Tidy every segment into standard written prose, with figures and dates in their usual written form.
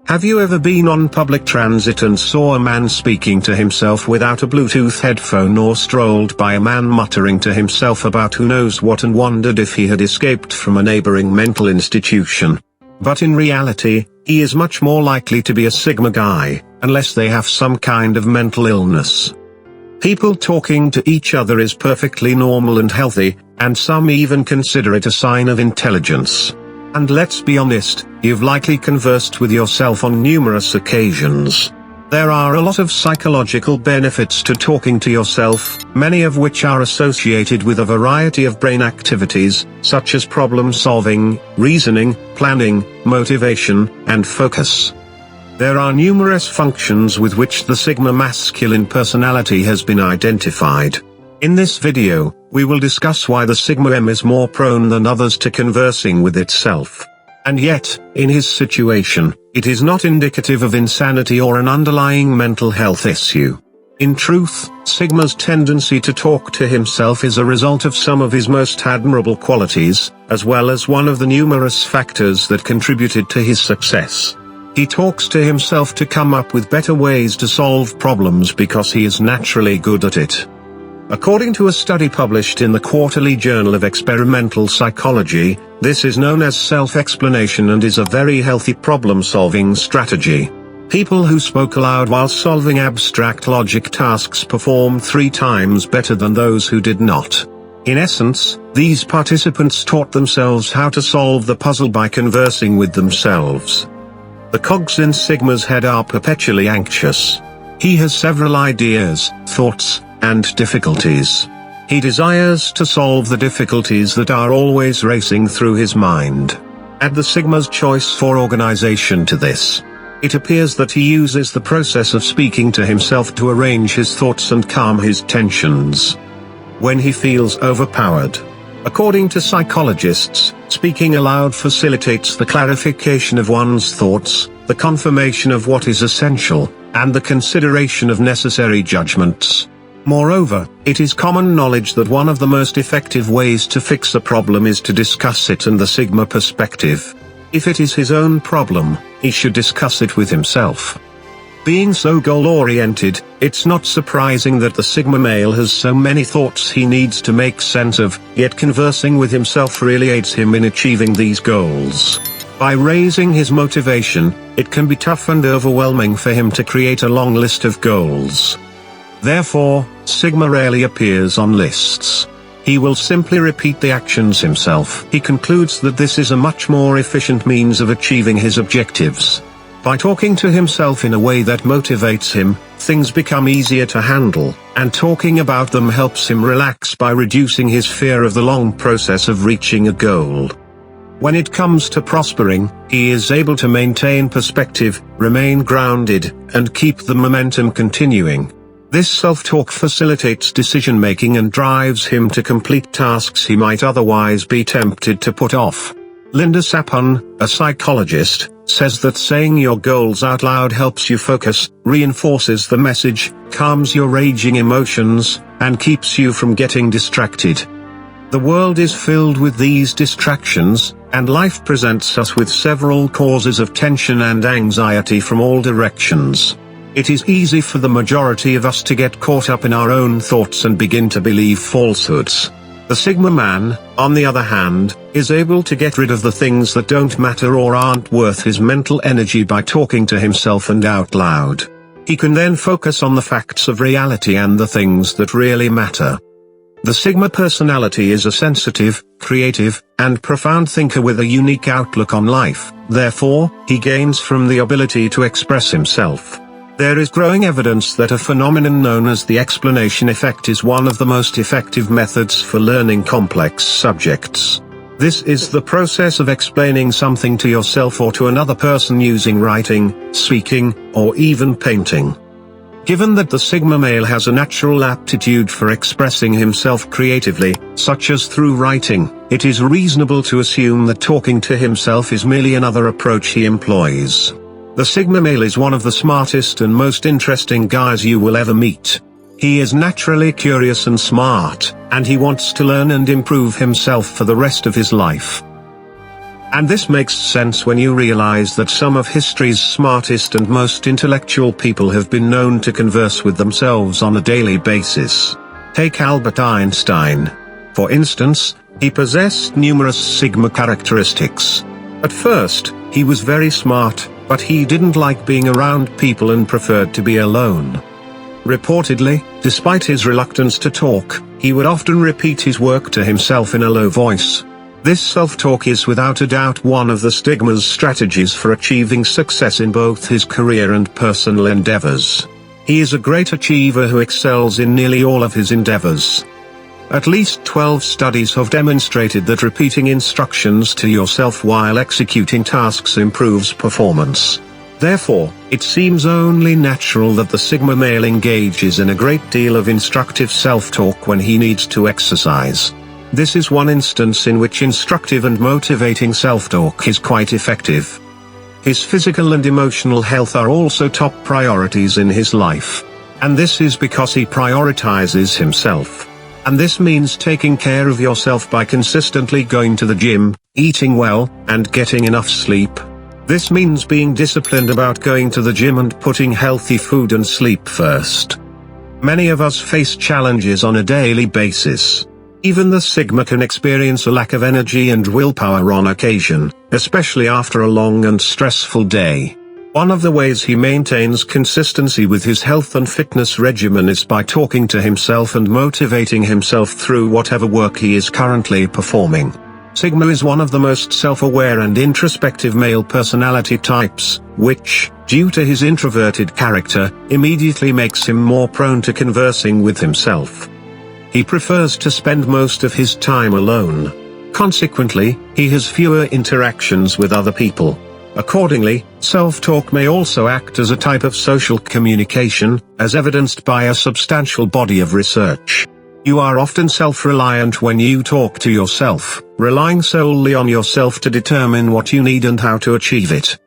Have you ever been on public transit and saw a man speaking to himself without a Bluetooth headphone, or strolled by a man muttering to himself about who knows what and wondered if he had escaped from a neighboring mental institution? But in reality, he is much more likely to be a Sigma guy, unless they have some kind of mental illness. People talking to each other is perfectly normal and healthy, and some even consider it a sign of intelligence. And let's be honest, you've likely conversed with yourself on numerous occasions. There are a lot of psychological benefits to talking to yourself, many of which are associated with a variety of brain activities, such as problem solving, reasoning, planning, motivation, and focus. There are numerous functions with which the Sigma masculine personality has been identified. In this video, we will discuss why the Sigma M is more prone than others to conversing with itself. And yet, in his situation, it is not indicative of insanity or an underlying mental health issue. In truth, Sigma's tendency to talk to himself is a result of some of his most admirable qualities, as well as one of the numerous factors that contributed to his success. He talks to himself to come up with better ways to solve problems because he is naturally good at it. According to a study published in the Quarterly Journal of Experimental Psychology, this is known as self-explanation and is a very healthy problem-solving strategy. People who spoke aloud while solving abstract logic tasks performed 3 times better than those who did not. In essence, these participants taught themselves how to solve the puzzle by conversing with themselves. The cogs in Sigma's head are perpetually anxious. He has several ideas, thoughts, and difficulties. He desires to solve the difficulties that are always racing through his mind. Add the Sigma's choice for organization to this. It appears that he uses the process of speaking to himself to arrange his thoughts and calm his tensions when he feels overpowered. According to psychologists, speaking aloud facilitates the clarification of one's thoughts, the confirmation of what is essential, and the consideration of necessary judgments. Moreover, it is common knowledge that one of the most effective ways to fix a problem is to discuss it in the Sigma perspective. If it is his own problem, he should discuss it with himself. Being so goal-oriented, it's not surprising that the Sigma male has so many thoughts he needs to make sense of, yet conversing with himself really aids him in achieving these goals. By raising his motivation, it can be tough and overwhelming for him to create a long list of goals. Therefore, Sigma rarely appears on lists. He will simply repeat the actions himself. He concludes that this is a much more efficient means of achieving his objectives. By talking to himself in a way that motivates him, things become easier to handle, and talking about them helps him relax by reducing his fear of the long process of reaching a goal. When it comes to prospering, he is able to maintain perspective, remain grounded, and keep the momentum continuing. This self-talk facilitates decision-making and drives him to complete tasks he might otherwise be tempted to put off. Linda Sapun, a psychologist, says that saying your goals out loud helps you focus, reinforces the message, calms your raging emotions, and keeps you from getting distracted. The world is filled with these distractions, and life presents us with several causes of tension and anxiety from all directions. It is easy for the majority of us to get caught up in our own thoughts and begin to believe falsehoods. The Sigma man, on the other hand, is able to get rid of the things that don't matter or aren't worth his mental energy by talking to himself and out loud. He can then focus on the facts of reality and the things that really matter. The Sigma personality is a sensitive, creative, and profound thinker with a unique outlook on life. Therefore, he gains from the ability to express himself. There is growing evidence that a phenomenon known as the explanation effect is one of the most effective methods for learning complex subjects. This is the process of explaining something to yourself or to another person using writing, speaking, or even painting. Given that the Sigma male has a natural aptitude for expressing himself creatively, such as through writing, it is reasonable to assume that talking to himself is merely another approach he employs. The Sigma male is one of the smartest and most interesting guys you will ever meet. He is naturally curious and smart, and he wants to learn and improve himself for the rest of his life. And this makes sense when you realize that some of history's smartest and most intellectual people have been known to converse with themselves on a daily basis. Take Albert Einstein. For instance, he possessed numerous Sigma characteristics. At first, he was very smart, but he didn't like being around people and preferred to be alone. Reportedly, despite his reluctance to talk, he would often repeat his work to himself in a low voice. This self-talk is without a doubt one of the Stigma's strategies for achieving success in both his career and personal endeavors. He is a great achiever who excels in nearly all of his endeavors. At least 12 studies have demonstrated that repeating instructions to yourself while executing tasks improves performance. Therefore, it seems only natural that the Sigma male engages in a great deal of instructive self-talk when he needs to exercise. This is one instance in which instructive and motivating self-talk is quite effective. His physical and emotional health are also top priorities in his life. And this is because he prioritizes himself. And this means taking care of yourself by consistently going to the gym, eating well, and getting enough sleep. This means being disciplined about going to the gym and putting healthy food and sleep first. Many of us face challenges on a daily basis. Even the Sigma can experience a lack of energy and willpower on occasion, especially after a long and stressful day. One of the ways he maintains consistency with his health and fitness regimen is by talking to himself and motivating himself through whatever work he is currently performing. Sigma is one of the most self-aware and introspective male personality types, which, due to his introverted character, immediately makes him more prone to conversing with himself. He prefers to spend most of his time alone. Consequently, he has fewer interactions with other people. Accordingly, self-talk may also act as a type of social communication, as evidenced by a substantial body of research. You are often self-reliant when you talk to yourself, relying solely on yourself to determine what you need and how to achieve it.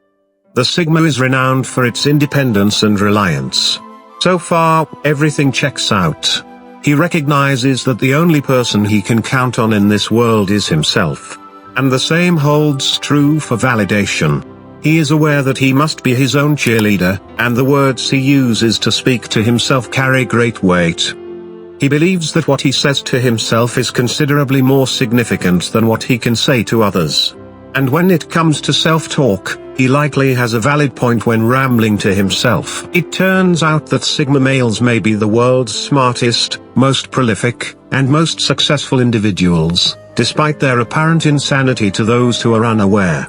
The Sigma is renowned for its independence and reliance. So far, everything checks out. He recognizes that the only person he can count on in this world is himself. And the same holds true for validation. He is aware that he must be his own cheerleader, and the words he uses to speak to himself carry great weight. He believes that what he says to himself is considerably more significant than what he can say to others. And when it comes to self-talk, he likely has a valid point when rambling to himself. It turns out that Sigma males may be the world's smartest, most prolific, and most successful individuals, despite their apparent insanity to those who are unaware.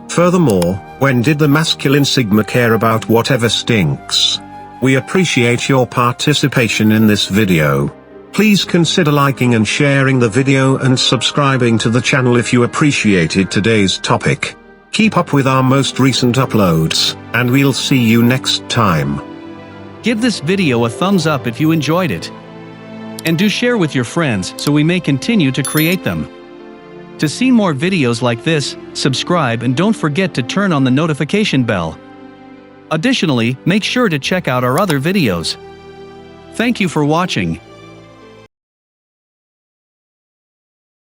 Furthermore, when did the masculine Sigma care about whatever stinks? We appreciate your participation in this video. Please consider liking and sharing the video and subscribing to the channel if you appreciated today's topic. Keep up with our most recent uploads, and we'll see you next time. Give this video a thumbs up if you enjoyed it. And do share with your friends so we may continue to create them. To see more videos like this, subscribe and don't forget to turn on the notification bell. Additionally, make sure to check out our other videos. Thank you for watching.